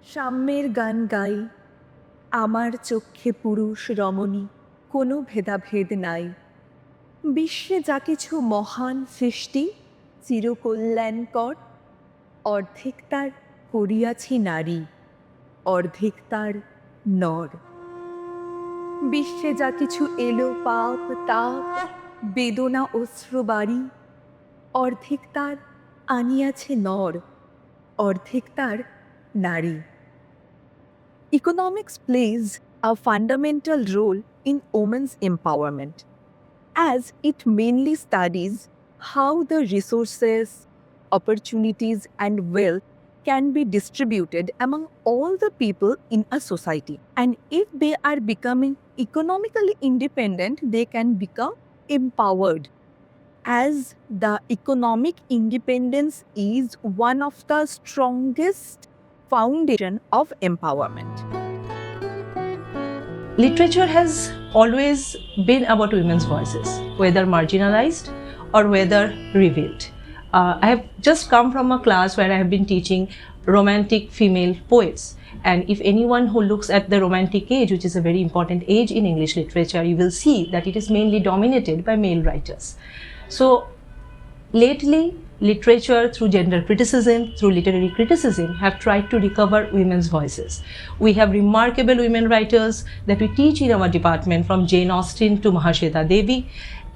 সাম্যের গান গাই, আমার চক্ষে পুরুষ রমণী, কোনো ভেদাভেদ নাই। বিশ্বে যা কিছু মহান সৃষ্টি চিরকল্যাণকর, অর্ধেক তার করিয়াছি নারী, অর্ধেক তার নর। বিশ্বে যা কিছু এলো পাপ তাপ বেদনা অশ্রুবাড়ি, অর্ধেক তার আনিয়াছে নর, অর্ধেক তার নারী। Economics plays a fundamental role in women's empowerment, as it mainly studies how the resources, opportunities, and wealth can be distributed among all the people in a society. And if they are becoming economically independent, they can become empowered. As the economic independence is one of the strongest foundation of empowerment. Literature has always been about women's voices, whether marginalized or whether revealed. I have just come from a class where I have been teaching romantic female poets. And if anyone who looks at the romantic age, which is a very important age in English literature, you will see that it is mainly dominated by male writers. So lately, literature through gender criticism, through literary criticism, have tried to recover women's voices. We have remarkable women writers that we teach in our department, from Jane Austen to Mahashweta Devi,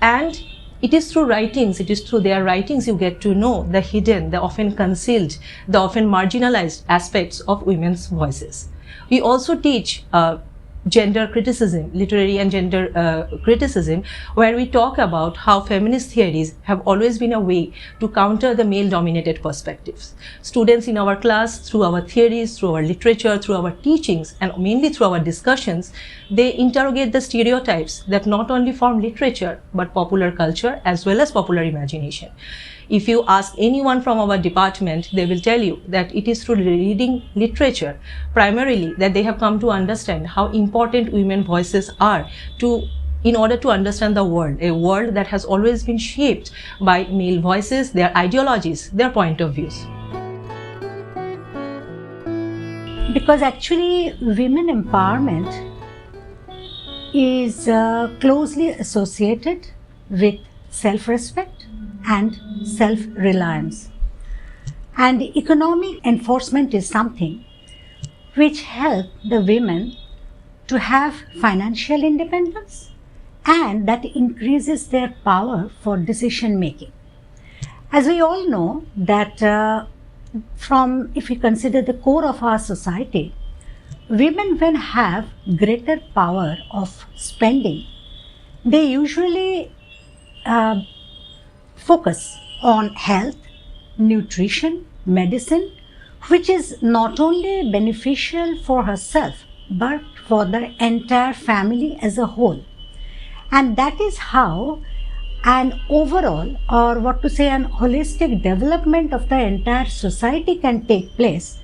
and it is through writings, it is through their writings you get to know the hidden, the often concealed, the often marginalized aspects of women's voices. We also teach gender criticism, literary and gender criticism, where we talk about how feminist theories have always been a way to counter the male-dominated perspectives. Students in our class, through our theories, through our literature, through our teachings, and mainly through our discussions, they interrogate the stereotypes that not only form literature, but popular culture as well as popular imagination. If you ask anyone from our department, they will tell you that it is through reading literature primarily that they have come to understand how important women voices are in order to understand the world, a world that has always been shaped by male voices, their ideologies, their point of views. Because actually women empowerment is closely associated with self-respect and self-reliance. And economic enforcement is something which help the women to have financial independence, and that increases their power for decision making. As we all know that if we consider the core of our society, women when have greater power of spending, they usually focus on health, nutrition, medicine, which is not only beneficial for herself but for the entire family as a whole. And that is how an overall, or what to say, an holistic development of the entire society can take place,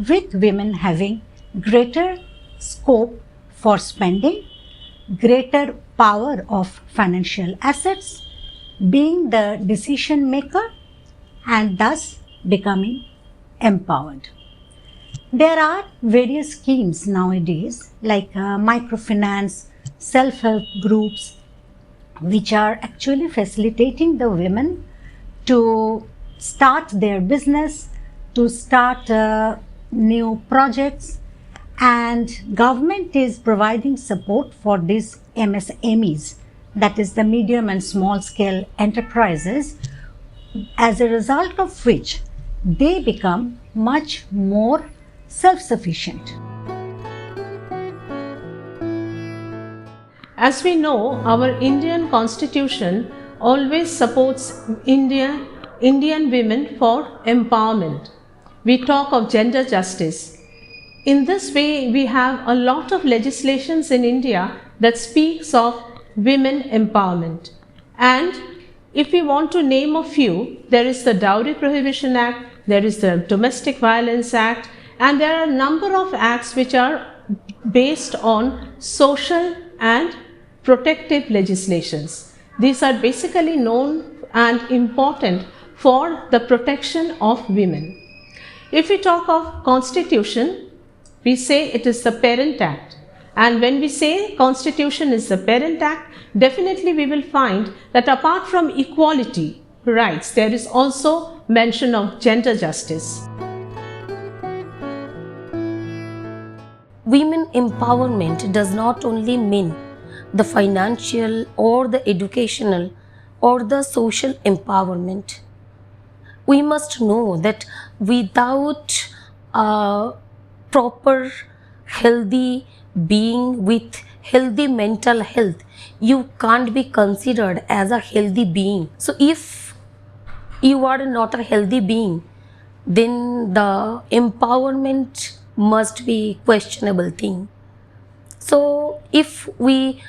with women having greater scope for spending, greater power of financial assets, being the decision maker, and thus becoming empowered. There are various schemes nowadays like microfinance, self-help groups, which are actually facilitating the women to start their business, to start new projects, and government is providing support for these MSMEs, that is the medium and small scale enterprises, as a result of which they become much more self-sufficient. As we know, our Indian Constitution always supports Indian women for empowerment. We talk of gender justice. In this way, we have a lot of legislations in India that speaks of women empowerment. And if we want to name a few, there is the Dowry Prohibition Act, there is the Domestic Violence Act, and there are a number of acts which are based on social and protective legislations. These are basically known and important for the protection of women. If we talk of constitution, we say it is the Parent Act. And when we say Constitution is the Parent Act, definitely we will find that apart from equality rights, there is also mention of gender justice. Women empowerment does not only mean the financial or the educational or the social empowerment. We must know that without a proper healthy being with healthy mental health, you can't be considered as a healthy being. So if you are not a healthy being, then the empowerment must be questionable thing. So if we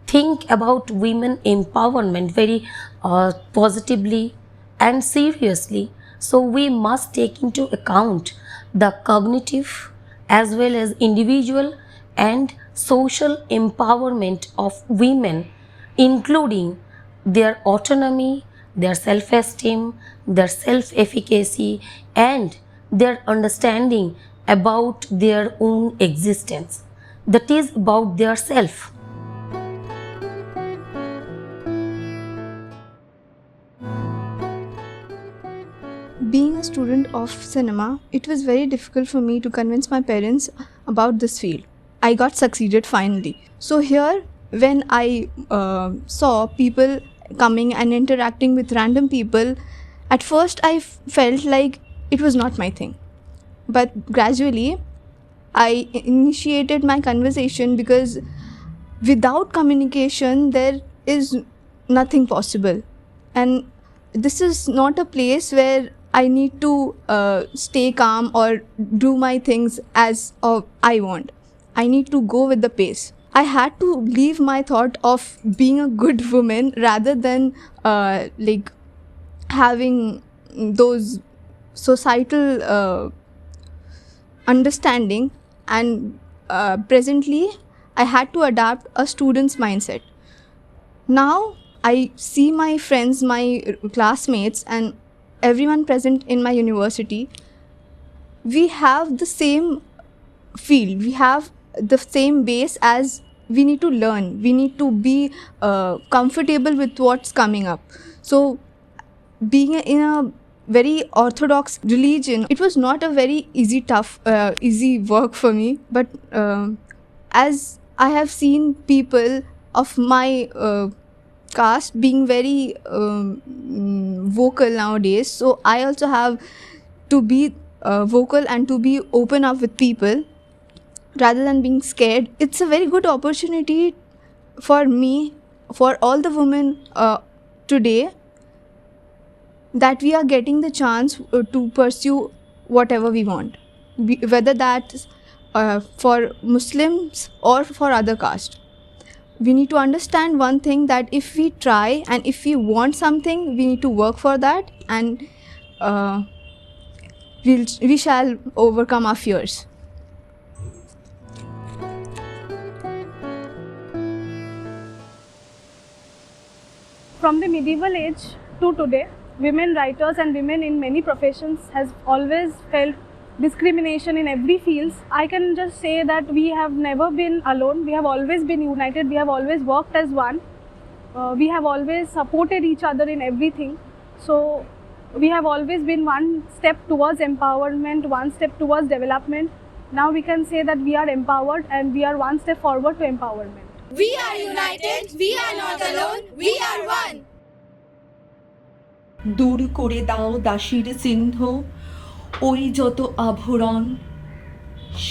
think about women empowerment very positively and seriously, so we must take into account the cognitive as well as individual and social empowerment of women, including their autonomy, their self-esteem, their self-efficacy, and their understanding about their own existence, that is about their self. Being a student of cinema, it was very difficult for me to convince my parents about this field. I got succeeded finally. So here, when I saw people coming and interacting with random people, at first I felt like it was not my thing. But gradually, I initiated my conversation, because without communication, there is nothing possible. And this is not a place where I need to stay calm or do my things as I want. I need to go with the pace. I had to leave my thought of being a good woman rather than like having those societal understanding, and presently I had to adapt a student's mindset. Now I see my friends, my classmates, and everyone present in my university. We have the same field, we have the same base, as we need to learn, we need to be comfortable with what's coming up. So being in a very orthodox religion, it was not a very easy work for me. But as I have seen people of my caste being very vocal nowadays, so I also have to be vocal and to be open up with people rather than being scared. It's a very good opportunity for me, for all the women today, that we are getting the chance to pursue whatever we want, whether that's for Muslims or for other caste. We need to understand one thing, that if we try and if we want something, we need to work for that, and we shall overcome our fears. From the medieval age to today, women writers and women in many professions has always felt discrimination in every field. I can just say that we have never been alone. We have always been united. We have always worked as one. We have always supported each other in everything. So we have always been one step towards empowerment, one step towards development. Now we can say that we are empowered and we are one step forward to empowerment. We are united, we are not alone, we are one. দূর করে দাও দাসীর চিহ্ন, ওই যত আভরণ,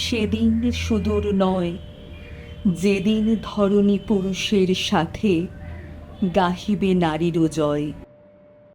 সেদিন সুদূর নয় যেদিন ধরণী পুরুষের সাথে গাহিবে নারীর জয়।